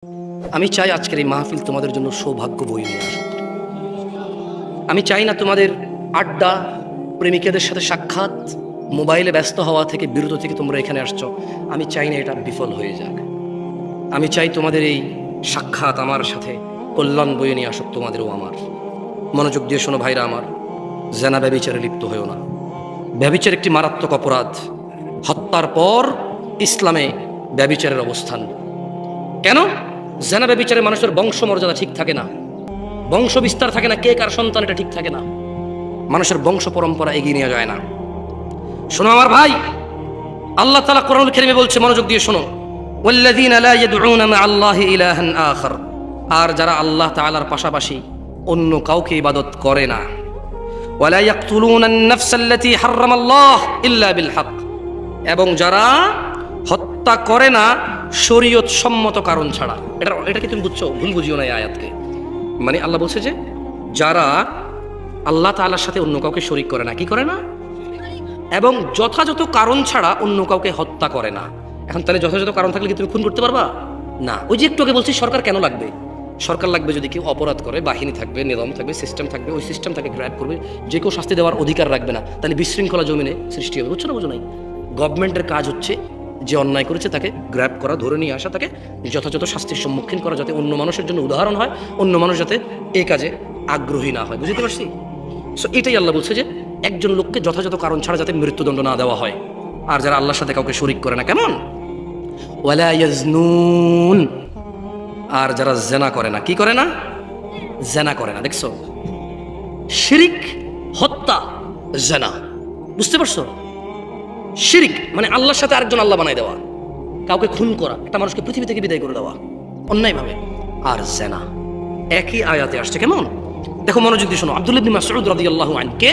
আমি চাই আজকের এই মাহফিল তোমাদের জন্য সৌভাগ্য বই নিয়ে আসুক। আমি চাই না তোমাদের আড্ডা, প্রেমিকাদের সাথে সাক্ষাৎ, মোবাইলে ব্যস্ত হওয়া থেকে বিরত থেকে তোমরা এখানে আসছো, আমি চাই না এটা বিফল হয়ে যাক। আমি চাই তোমাদের এই সাক্ষাৎ আমার সাথে কল্যাণ বয়ে নিয়ে আসুক তোমাদেরও আমার। মনোযোগ দিয়ে শোনো ভাইরা আমার, জেনা ব্যভিচারে লিপ্ত হয়েও না। ব্যভিচার একটি মারাত্মক অপরাধ। হত্যার পর ইসলামে ব্যভিচারের অবস্থান। কেন? জেনা ব্যভিচারে মানুষের বংশমর্যাদা ঠিক থাকে না, বংশ বিস্তার থাকে না, কে কার সন্তান এটা ঠিক থাকে না, মানুষের বংশ পরম্পরা এগিয়ে নেওয়া যায় না। শোনো আমার ভাই, আল্লাহ তাআলা কোরআনুল কারীমে বলছে, মনোযোগ দিয়ে শোনো, ওয়াল্লাযীনা লা ইয়াদউনা মা'আল্লাহি ইলাহান আখার, আর যারা আল্লাহ তাআলার পাশাপাশি অন্য কাউকে ইবাদত করে না, ওয়ালা ইয়াকতুলুনা আন-নাফসাল্লাতী হারামাল্লাহ ইল্লা বিল হক, এবং যারা হত্যা করে না শরীয়ত সম্মত কারণ ছাড়া। এটা কি তুমি বুঝছো? ভুল বুঝিও না এই আয়াতকে। মানে আল্লাহ বলছে যে যারা আল্লাহ তাআলার সাথে অন্য কাউকে শরীক করে না, কি করে না, এবং যথাযথ কারণ ছাড়া অন্য কাউকে হত্যা করে না। এখন তাহলে যথাযথ কারণ থাকলে কি তুমি খুন করতে পারবা? না। ওই যে একটু আগে বলছি, সরকার কেন লাগবে? সরকার লাগবে যদি কেউ অপরাধ করে, বাহিনী থাকবে, নিজাম থাকবে, সিস্টেম থাকবে, ওই সিস্টেম তাকে গ্র্যাব করবে, যে কেউ শাস্তি দেওয়ার অধিকার রাখবে না, তাহলে বিশৃঙ্খলা জমিনে সৃষ্টি হবে। বুঝছো না? বুঝো নাই? গভর্নমেন্টের কাজ হচ্ছে যে অন্যায় করেছে তাকে গ্র্যাব করা, ধরে নিয়ে আসা, তাকে যথাযথ শাস্তির সম্মুখীন করা, যাতে অন্য মানুষের জন্য উদাহরণ হয়, অন্য মানুষ যাতে এই কাজে আগ্রহী না হয়। বুঝতে পারছি? সো এটাই আল্লাহ বলছে যে একজন লোককে যথাযথ কারণ ছাড়া যাতে মৃত্যুদণ্ড না দেওয়া হয়। আর যারা আল্লাহর সাথে কাউকে শরীক করে না, কেমন? ওয়ালা ইয়াজনুন, আর যারা জেনা করে না, কি করে না? জেনা করে না। দেখছো, শিরিক, হত্যা, জেনা। বুঝতে পারছো? শিরিক মানে আল্লাহর সাথে আরেকজন আল্লাহ বানাই দেওয়া, কাউকে খুন করা, একটা মানুষকে পৃথিবী থেকে বিদায় করে দেওয়া অন্যায়ভাবে, আর জেনা একই আয়াতে আসছে। কেমন? দেখো, মনোযোগ দিয়ে শোনো। আব্দুল্লাহ ইবনে মাসউদ রাদিয়াল্লাহু আনহু কে?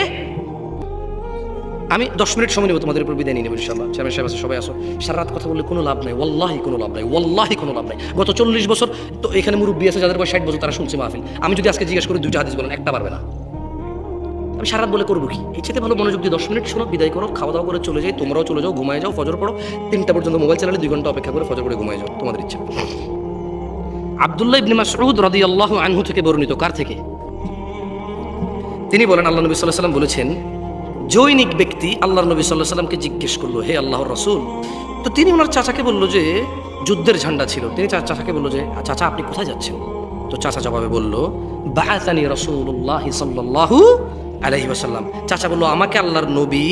আমি 10 মিনিট সময় নেব তোমাদের উপর, বিদায় নিয়ে নেব ইনশাআল্লাহ। চেয়ারম্যান সাহেব আছে, সবাই আসো। সারা রাত কথা বললে কোনো লাভ নাই, ওয়াল্লাহি কোনো লাভ নাই, ওয়াল্লাহি কোনো লাভ নাই। গত 40 বছর তো এখানে মুরব্বী আছে যাদের বয়স 60 বছর, তারা শুনছে মাহফিল। আমি যদি আজকে জিজ্ঞেস করি 2টা হাদিস বলেন, একটা পারবে না। আমি সারা রাত বলে করবো কি? এর চেয়ে ভালো মনোযোগ দিয়ে 10 মিনিট শোনো, বিদায় করো, খাওয়া দাওয়া করে চলে যাই। তোমরাও চলে যাও, ঘুমায় যাও, ফজর পড়ো। 3টা পর্যন্ত মোবাইল চালালে 2 ঘন্টা অপেক্ষা করে ফজর পড়ে ঘুমায় যাও, তোমাদের ইচ্ছা। আব্দুল্লাহ ইবনে মাসউদ রাদিয়াল্লাহু আনহু থেকে বর্ণিত। কার থেকে? তিনি বলেন, আল্লাহ নবী সাল্লাল্লাহু আলাইহি ওয়াসাল্লাম বলেছেন, জৈনিক ব্যক্তি আল্লাহর নবী সাল্লাল্লাহু আলাইহি ওয়াসাল্লামকে জিজ্ঞেস করলো, হে আল্লাহর রাসূল। তো তিনি ওনার চাচাকে বলল যে যুদ্ধের ঝান্ডা ছিল। তিনি চাচাকে বলল যে চাচা আপনি কোথায় যাচ্ছেন? তো চাচা জবাবে বলল, বাআসানি রাসূলুল্লাহ সাল্লাল্লাহু আলাইহি ওয়াসাল্লাম। চাচা বলল, আমাকে আল্লাহর নবী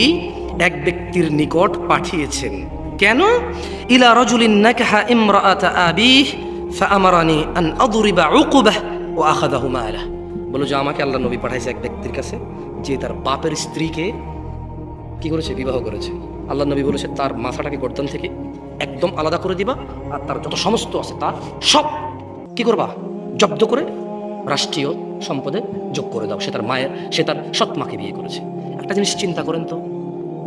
এক ব্যক্তির নিকট পাঠিয়েছেন। কেন? ইলা রাজুলিন নাকাহা ইমরাআতা আবিহি ফাআমারানি আন আদরিবা উকুবাহ ওয়া আখাযাহু মালাহ। বলল যে আমাকে আল্লাহর নবী পাঠাইছে এক ব্যক্তির কাছে যে তার বাপের স্ত্রীকে কি করেছে? বিবাহ করেছে। আল্লাহর নবী বলেছে তার মাথাটাকে গর্দান থেকে একদম আলাদা করে দিবা, আর তার যত সমস্ত আছে তার সব কি করবা? জব্দ করে রাষ্ট্রীয় সম্পদে যোগ করে দাও। সে তার মায়ের, সে তার সৎ মাকে বিয়ে করেছে। একটা জিনিস চিন্তা করেন তো,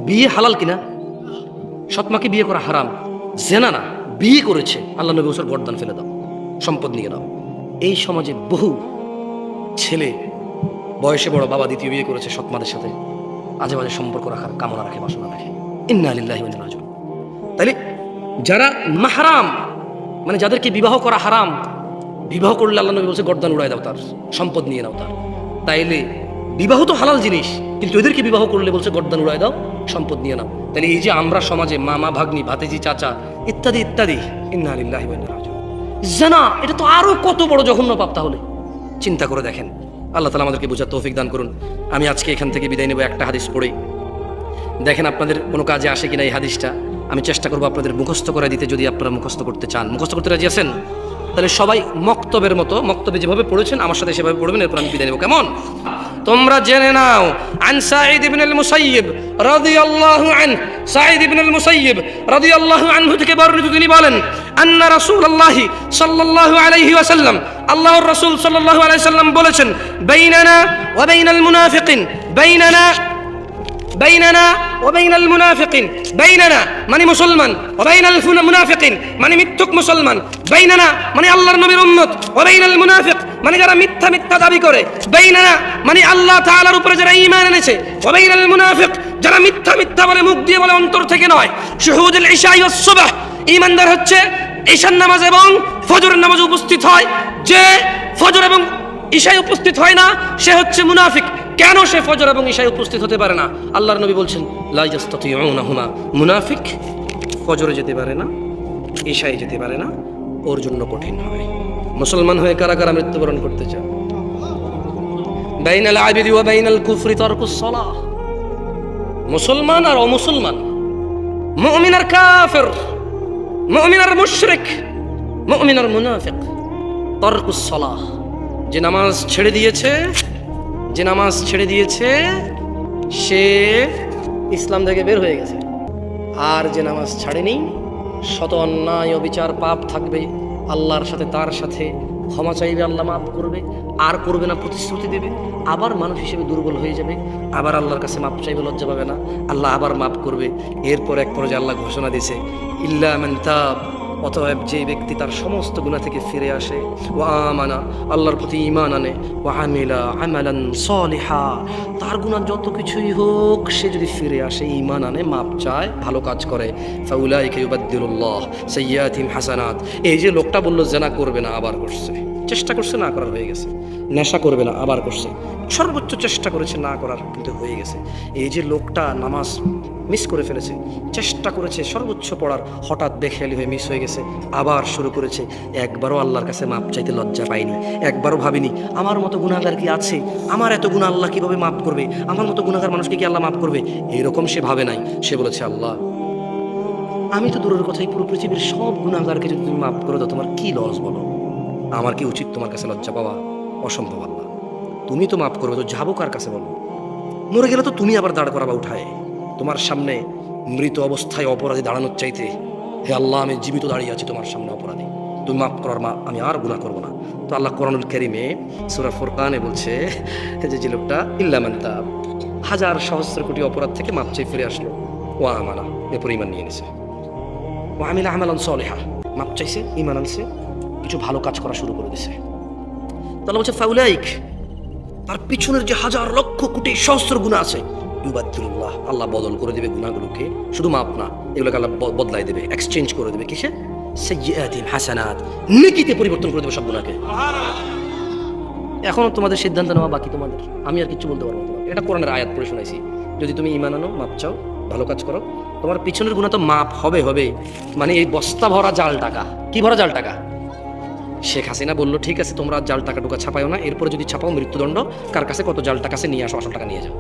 বিয়ে হালাল কিনা? সৎ মাকে বিয়ে করা হারাম, জেনা না, বিয়ে করেছে। আল্লাহ নবী বলেছেন গর্দান ফেলে দাও, সম্পদ নিয়ে নাও। এই সমাজে বহু ছেলে বয়সে বড়, বাবা দ্বিতীয় বিয়ে করেছে, সৎ মাদের সাথে আজে বাজে সম্পর্ক রাখার কামনা রাখে, বাসনা রাখে। ইন্না লিল্লাহি ওয়া ইন্না ইলাইহি রাজিউন। তাইলে যারা মাহরাম, মানে যাদেরকে বিবাহ করা হারাম, বিবাহ করলে আল্লাহ নবী বলছে গর্দান উড়ায় দাও, তার সম্পদ নিয়ে নাও তার। তাইলে বিবাহ তো হালাল জিনিস, কিন্তু এদেরকে বিবাহ করলে বলছে গর্দান উড়ায় দাও, সম্পদ নিয়ে নাও। তাহলে এই যে আমরা সমাজে মামা, ভাগ্নি, ভাতিজি, চাচা ইত্যাদি ইত্যাদি, ইন্না লিল্লাহি ওয়া ইন্না ইলাইহি রাজিউন, জানা, এটা তো আরো কত বড় জঘন্য পাপ। তাহলে চিন্তা করে দেখেন। আল্লাহ তাআলা আমাদেরকে বোঝার তৌফিক দান করুন। আমি আজকে এখান থেকে বিদায় নেব একটা হাদিস পড়েই। দেখেন আপনাদের কোনো কাজে আসে কিনা এই হাদিসটা। আমি চেষ্টা করবো আপনাদের মুখস্থ করে দিতে, যদি আপনারা মুখস্থ করতে চান। মুখস্থ করতে রাজি আছেন? তাহলে সবাই মক্তবের মতো, মক্তবে যেভাবে পড়েছেন আমার সাথে সেভাবে পড়বেন। এরপর আমি বিদায় নেব, কেমন? তোমরা জেনে নাও, আন সাঈদ ইবনে আল মুসাইয়িব রাদিয়াল্লাহু আনহু, সাঈদ ইবনে আল মুসাইয়িব রাদিয়াল্লাহু আনহু থেকে বর্ণিত, তিনি বলেন, আন্না রাসূলুল্লাহ সাল্লাল্লাহু আলাইহি ওয়াসাল্লাম, আল্লাহর রাসূল সাল্লাল্লাহু আলাইহি ওয়াসাল্লাম বলেছেন, বাইনানা ওয়া বাইনাল মুনাফিকিন, বাইনানা ওয়া বাইনাল মুনাফিকিন, বাইনানা মানে মুসলমান, ওয়া বাইনাল মুনাফিকিন মানে মিথ্যুক মুসলমান, বাইনানা মানে আল্লাহর নবীর উম্মত, ওয়া বাইনাল মুনাফিক মানে যারা মিথ্যা দাবি করে, বাইনানা মানে আল্লাহ তাআলার উপরে যারা ঈমান এনেছে, ওয়া বাইনাল মুনাফিক যারা মিথ্যা বলে, মুখ দিয়ে বলে, অন্তর থেকে নয়। শুহুদুল ইশা ওয়াস সুবহ, ঈমানদার হচ্ছে ঈশার নামাজ এবং ফজরের নামাজে উপস্থিত হয়, যে ফজর এবং ঈশায় উপস্থিত হয় না সে হচ্ছে মুনাফিক। কেন সে ফজর এবং ঈশায় উপস্থিত হতে পারে না? আল্লাহর নবী বলছেন লা ইয়াস্তাতিউনাহুমা, মুনাফিক ফজরে যেতে পারে না, ঈশায় যেতে পারে না, ওর জন্য কঠিন হয়। মুসলমান হয়ে কারা কারা মৃত্যুবরণ করতে চায়? বাইনাল আবিদি ওয়া বাইনাল কুফরি তারকুস সালাহ। মুসলমান আর অমুসলমান, মুমিন আর কাফির, মুমিন আর মুশরিক, মুমিন আর মুনাফিক, তারকুস সালাহ। যে নামাজ ছেড়ে দিয়েছে, যে নামাজ ছেড়ে দিয়েছে সে ইসলাম থেকে বের হয়ে গেছে। আর যে নামাজ ছাড়েনি, শত অন্যায় অবিচার পাপ থাকবে, আল্লাহর সাথে তার সাথে ক্ষমা চাইবে, আল্লাহ মাফ করবে, আর করবে না প্রতিশ্রুতি দেবে, আবার মানুষ হিসেবে দুর্বল হয়ে যাবে, আবার আল্লাহর কাছে মাপ চাইবে, লজ্জা পাবে না, আল্লাহ আবার মাফ করবে। এরপর এক পর্যায়ে আল্লাহ ঘোষণা দিয়েছে ইল্লা মান তাব, অতএব যে ব্যক্তি তার সমস্ত গুনাহ থেকে ফিরে আসে, ওয়া আমানা, আল্লাহর প্রতি ঈমান আনে, ওয়া আমিলা আমালান সলিহা, তার গুনাহ যত কিছুই হোক সে যদি ফিরে আসে, ঈমান আনে, মাপ চায়, ভালো কাজ করে, ফাউলাইকা ইউবাদদিলুল্লাহ সাইয়্যাতিহিম হাসানাত। এই যে লোকটা বলল জেনা করবে না, আবার করছে, চেষ্টা করছে না করার, হয়ে গেছে। নেশা করবে না, আবার করছে, সর্বোচ্চ চেষ্টা করেছে না করার, কিন্তু হয়ে গেছে। এই যে লোকটা নামাজ মিস করে ফেলেছে, চেষ্টা করেছে সর্বোচ্চ পড়ার, হঠাৎ বেখেয়ালি হয়ে মিস হয়ে গেছে, আবার শুরু করেছে। একবারও আল্লাহর কাছে মাপ চাইতে লজ্জা পাইনি, একবারও ভাবিনি আমার মতো গুনাহগার কি আছে, আমার এত গুনাহ আল্লাহ কিভাবে মাফ করবে, আমার মতো গুনাহগার মানুষকে কি আল্লাহ মাফ করবে, এইরকম সে ভাবে নাই। সে বলেছে আল্লাহ আমি তো দূরের কথাই, পুরো পৃথিবীর সব গুনাহগারকে যদি তুমি মাফ করে দাও তোমার কি লস বলো, আমার কি উচিত তোমার কাছে লজ্জা পাওয়া? অসম্ভব আল্লাহ, তুমি তো মাফ করবে, তো যাবো কার কাছে বলো? মরে গেলে তো তুমি আবার দাঁড় করাবা উঠায়, তোমার সামনে মৃত অবস্থায় অপরাধী দাঁড়ানোর চাইতে, হে আল্লাহ আমি জীবিত দাঁড়িয়ে আছি তোমার সামনে অপরাধী, তুমি মাফ করার মা, আমি আর গুনাহ করবো না। তো আল্লাহ কোরআনুল কারীমে সূরা ফুরকানে বলছে যে লোকটা ইল্লা মান তাব, হাজার সহস্র কোটি অপরাধ থেকে মাপ চেয়ে ফিরে আসলো, ওয়া আমানা, এরপর ঈমান নিয়ে নিছে, ওয়া আমিলা আমালান সলিহা, মাপ চাইছে, ঈমান আনছে, কিছু ভালো কাজ করা শুরু করে দিছে। তাহলে বলছে ফাউলাইক, তার পিছনের যে হাজার লক্ষ কোটি সহস্র গুনাহ আছে, ইউবাদদিলুল্লাহ, আল্লাহ বদল করে দেবে গুনাহগুলোকে, শুধু মাপ না, এগুলোকে আল্লাহ বদলাই দেবে, এক্সচেঞ্জ করে দেবে, কিসে? সাইয়্যাতিহিম হাসানাত, নেকিতে পরিবর্তন করে দেবে সব গুনাহকে। এখনো তোমাদের সিদ্ধান্ত নেওয়া বাকি, তোমাদের, আমি আর কিছু বলতে পারবো না তোমাকে। এটা কোরআনের আয়াত পড়ে শোনাইছি, যদি তুমি ঈমান আনো, মাপ চাও, ভালো কাজ করো, তোমার পিছনের গুনাহ তো মাপ হবে হবে। মানে এই বস্তা ভরা জাল টাকা, কি ভরা জাল টাকা? শেখ হাসিনা বললো ঠিক আছে তোমরা জাল টাকা টুকা ছাপাও না, এরপরে যদি ছাপাও মৃত্যুদণ্ড, কার কাছে কত জাল টাকা আছে নিয়ে আসো, আসল টাকা নিয়ে যাও।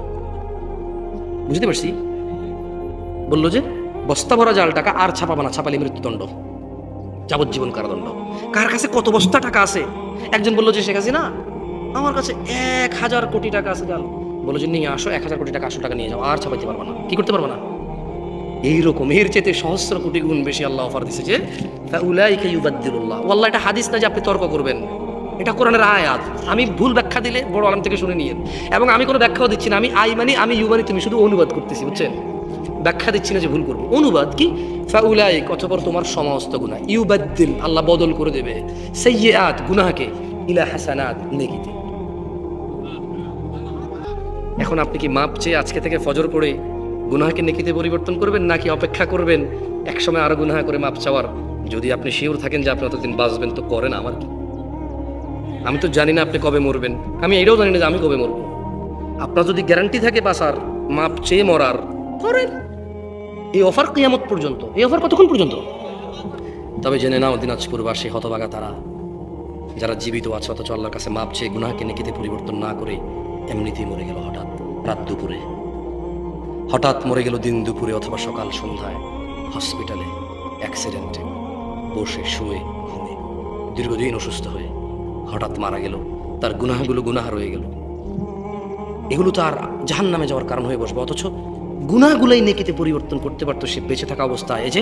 বুঝতে পারছি? বললো যে বস্তা ভরা জাল টাকা আর ছাপাবা না, ছাপালে মৃত্যুদণ্ড, যাবজ্জীবন কারাদণ্ড। কার কাছে কত বস্তা টাকা আছে? একজন বললো যে শেখ হাসিনা আমার কাছে 1000 কোটি টাকা আছে জাল, বললো যে নিয়ে আসো 1000 কোটি টাকা, আসল টাকা নিয়ে যাও, আর ছাপাইতে পারবা না, কি করতে পারবা না। এইরকম এর চেয়ে সহস্র কোটি গুণ বেশি আল্লাহ অফার দিছে যে ফাউলাইকা ইউবাদদিলুল্লাহ। ওয়াল্লাহ এটা হাদিস না যে আপনি তর্ক করবেন, এটা কোরআনের আয়াত। আমি ভুল ব্যাখ্যা দিলে বড় আলেম থেকে শুনে নিয়েন, এবং আমি কোনো ব্যাখ্যাও দিচ্ছি না, আমি আই মানি আমি ইউ মানি তুমি, শুধু অনুবাদ করতেছি, বুঝছেন? ব্যাখ্যা দিচ্ছি না যে ভুল করবো, অনুবাদ কি? ফাউলাইক, অতঃপর তোমার সমস্ত গুনাহ, ইউবাদদিল, আল্লাহ বদল করে দেবে, সাইয়্যাত, গুনাহকে, ইলা হাসানাত, নেকিতে। এখন আপনি কি মাপ চেয়ে আজকে থেকে ফজর পড়ে গুনাহকে নেকিতে পরিবর্তন করবেন, নাকি অপেক্ষা করবেন একসময় আরো গুনাহ করে মাপ চাওয়ার? যদি আপনি শিওর থাকেন যে আপনি অতদিন বাঁচবেন তো করেন, আমার কি? আমি তো জানি না আপনি কবে মরবেন, আমি এটাও জানি না যে আমি কবে মরবো। আপনার যদি গ্যারান্টি থাকে বাঁচার, মাপ চেয়ে মরার, করেন। এই অফার কিয়ামত পর্যন্ত, এই অফার কতক্ষণ পর্যন্ত? তবে জেনে নাও দিনাজপুরবাসী হতভাগা তারা, যারা জীবিত আছে অথচ আল্লাহর কাছে মাপ চেয়ে গুনাহকে নেকিতে পরিবর্তন না করে এমনিতেই মরে গেল, হঠাৎ রাত দুপুরে, হঠাৎ মরে গেল দিন দুপুরে অথবা সকাল সন্ধ্যায়, হসপিটালে, অ্যাক্সিডেন্টে, বসে শুয়ে ঘুমে, দীর্ঘদিন অসুস্থ হয়ে হঠাৎ মারা গেল, তার গুনাহগুলো গুনাহ রয়ে গেল, এগুলো তো আর জাহান্নামে যাওয়ার কারণ হয়ে বসবে, অথচ গুনাহগুলোই নেকিতে পরিবর্তন করতে পারতো সে বেঁচে থাকা অবস্থায়। এই যে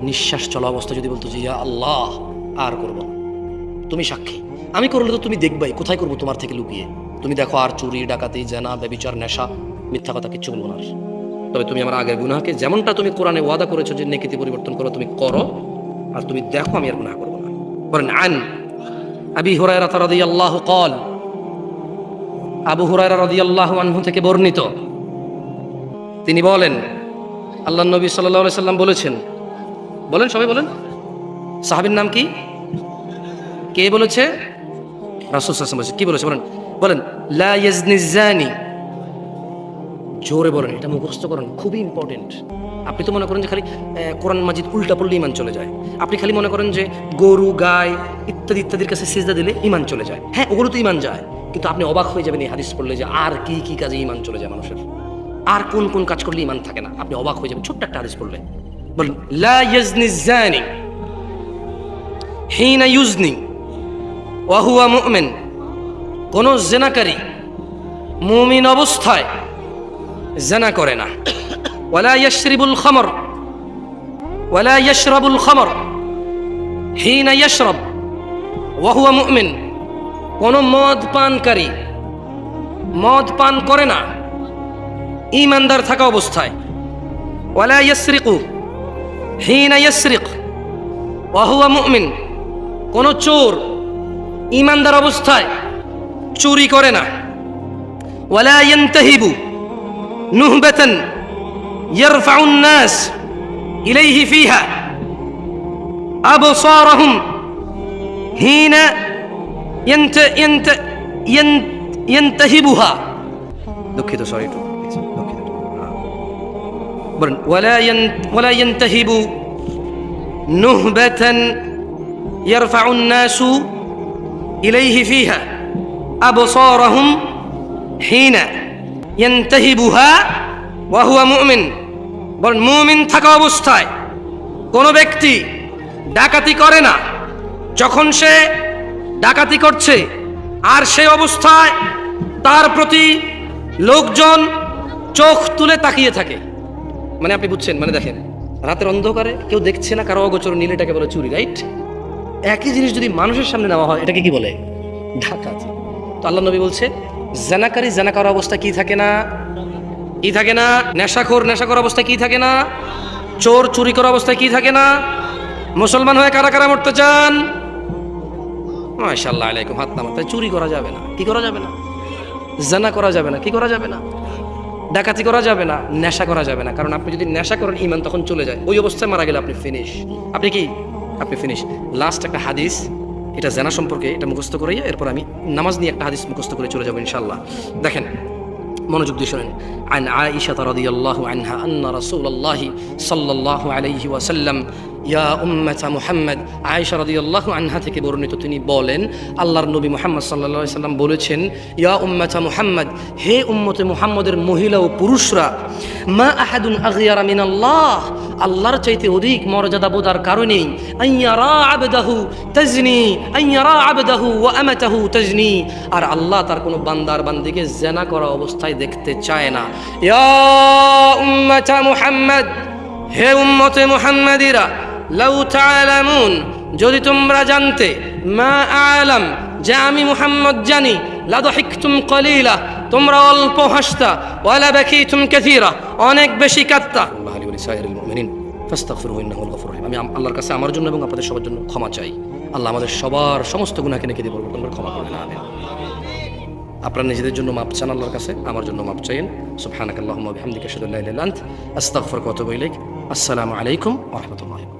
নিঃশ্বাস চলা অবস্থা যদি বলতো যে ইয়া আল্লাহ আর করবো না, তুমি সাক্ষী, আমি করলে তো তুমি দেখবাই, কোথায় করবো তোমার থেকে লুকিয়ে, তুমি দেখো আর চুরি ডাকাতি জেনা ব্যভিচার নেশা মিথ্যা কথা কিচ্ছু বলবো না, তবে তুমি আমার আগের গুনাহকে যেমনটা তুমি কোরআনে ওয়াদা করেছো যে নেকিতে পরিবর্তন করো, তুমি করো, আর তুমি দেখো আমি আর গুনাহ করবো না। বলেন আন আবি হুরায়রা রাদিয়াল্লাহু ক্বাল, আবু হুরায়রা রাদিয়াল্লাহু আনহু থেকে বর্ণিত, তিনি বলেন আল্লাহর নবী সাল্লাল্লাহু আলাইহি সাল্লাম বলেছেন, বলেন সবাই বলেন। সাহাবীর নাম কি? কে বলেছে? রাসূল সাল্লাল্লাহু আলাইহি ওয়াসাল্লাম। কি বলেছে বলেন? বলেন লা ইয়াজনি জানি। জোরে বলেন, এটা মুখস্থ করেন, খুবই ইম্পর্টেন্ট। আপনি তো মনে করেন যে খালি কোরআন মাজিদ উল্টা পড়লে ইমান চলে যায়। আপনি খালি মনে করেন যে গরু গায় ইত্যাদি ইত্যাদির কাছে সিজদা দিলে ইমান চলে যায়। হ্যাঁ, ওগুলো তো ইমান যায়, কিন্তু আপনি অবাক হয়ে যাবেন এই হাদিস পড়লে যে আর কি কি কাজে ইমান চলে যায় মানুষের, আর কোন কোন কাজ করলে ইমান থাকে না। আপনি অবাক হয়ে যাবেন ছোট্ট একটা হাদিস পড়লে। বলেন লা ইয়াজনি জানি হিনা ইউজনি ওয়া হুয়া মুমিন। কোন জিনাকারী মুমিন অবস্থায় জিনা করে না। ওয়ালা ইয়াশরিবুল খামর ওয়ালা ইয়াশরাবুল খামর হিনা ইয়াশরাব ওয়া হুয়া মুমিন। কোন মদ পানকারী মদ পান করে না ঈমানদার থাকা অবস্থায়। ওয়ালা ইয়াসরিকু হিনা ইয়াসরিক ওয়া হুয়া মুমিন। কোন চোর ঈমানদার অবস্থায় চুরি করে না। ওয়ালা ইয়ানতাহিবু নুহবাতান ইয়ারফাউন নাস ইলাইহি ফিহা আবসারহুম হিনা ইয়ানতাহিবুহা। দুঃখিত, সরি, একটু দুঃখিত। বলেন ওয়ালা ইয়ানতাহিবু নুহবাতান ইয়ারফাউন নাসু ইলাইহি ফিহা আবসারহুম হিনা ইয়ানতাহিবুহা ওয়া হুয়া মুমিন। বলেন মুমিন থাকা অবস্থায় কোন ব্যক্তি ডাকাতি করে না। যখন সে ডাকাতি করছে আর সেই অবস্থায় তার প্রতি লোকজন চোখ তুলে তাকিয়ে থাকে, মানে আপনি বুঝছেন, মানে দেখেন রাতের অন্ধকারে কেউ দেখছে না, কারো অগোচর নীল, এটাকে বলে চুরি, রাইট? একই জিনিস যদি মানুষের সামনে নেওয়া হয় এটাকে কি বলে? ডাকাতি। তো আল্লাহ নবী বলছে জানাকারী জানা করা অবস্থা কি থাকে না? কি থাকে না? নেশাখোর নেশা করা অবস্থায় কি থাকে না? চোর চুরি করা অবস্থায় কি থাকে না? মুসলমান হয়ে কারা কারা মরতে চান? মাশাআল্লাহ আলাইকুম, হাত নামান। তাই চুরি করা যাবে না, কি করা যাবে না? জানা করা যাবে না, কি করা যাবে না? ডাকাতি করা যাবে না, নেশা করা যাবে না। কারণ আপনি যদি নেশা করেন ঈমান তখন চলে যায়, ওই অবস্থায় মারা গেলে আপনি ফিনিশ। আপনি কি? আপনি ফিনিশ। লাস্ট একটা হাদিস, এটা জানা সম্পর্কে, এটা মুখস্থ করাইয়া এরপর আমি নামাজ নিয়ে একটা হাদিস মুখস্থ করে চলে যাবো ইনশাআল্লাহ। দেখেন, মনোযোগ দিয়ে শোনেন। আন আয়েশা রাদিয়াল্লাহু আনহা আন্না রাসূলুল্লাহি সাল্লাল্লাহু আলাইহি ওয়াসাল্লাম ইয়া উম্মাতা মুহাম্মদ। আয়েশা রাদিয়াল্লাহু আনহা থেকে বর্ণিত, তিনি বলেন আল্লাহর নবী মুহাম্মদ সাল্লাল্লাহু আলাইহি সাল্লাম বলেছেন, ইয়া উম্মাতা মুহাম্মদ, হে উম্মতে মুহাম্মদের মহিলা ও পুরুষরা, মা আহাদুন আগয়ারা মিনাল্লাহ, আল্লাহর চাইতে অধিক মর্যাদা বোধার কারণেই আইয়ারা আবদাহু তাজনি, আইয়ারা আবদাহু ওয়া আমাতাহু তাজনি, আর আল্লাহ তার কোনো বান্দার বান্দিকে জিনা করা অবস্থায় দেখতে চায় না। ইয়া উম্মাতা মুহাম্মদ, হে উম্মতে মুহাম্মাদিরা, লাউ তাআলামুন, যদি তোমরা জানতে, মা আলাম, যে আমি মুহাম্মদ জানি, লাদহিকতুম কলিলা, তোমরা অল্প হাসতা, ওয়ালা বাকিতুম কাসীরা, অনেক বেশি কাঁদতা। আল্লাহু আলী ওয়া সাইয়্যিদুল মুমিনিন ফাস্তাগফিরুহু ইন্নাহু আল গফুরুর রহিম। আমি আল্লাহর কাছে আমার জন্য এবং আপনাদের সবার জন্য ক্ষমা চাই। আল্লাহ আমাদের সবার সমস্ত গুনাহকে নেকি দিয়ে পরিবর্তন করে ক্ষমা করবেন, আমিন। আপনারা নিজেদের জন্য মাপ চান আল্লাহর কাছে, আমার জন্য মাপ চাইেন। সুবহানাকাল্লাহুম্মা ওয়া বিহামদিকা আশহাদু আল্লা ইলাহা ইল্লা আনতা আস্তাগফিরুকা ওয়া আতুবু ইলাইক। আসসালামু আলাইকুম ওয়া রাহমাতুল্লাহি।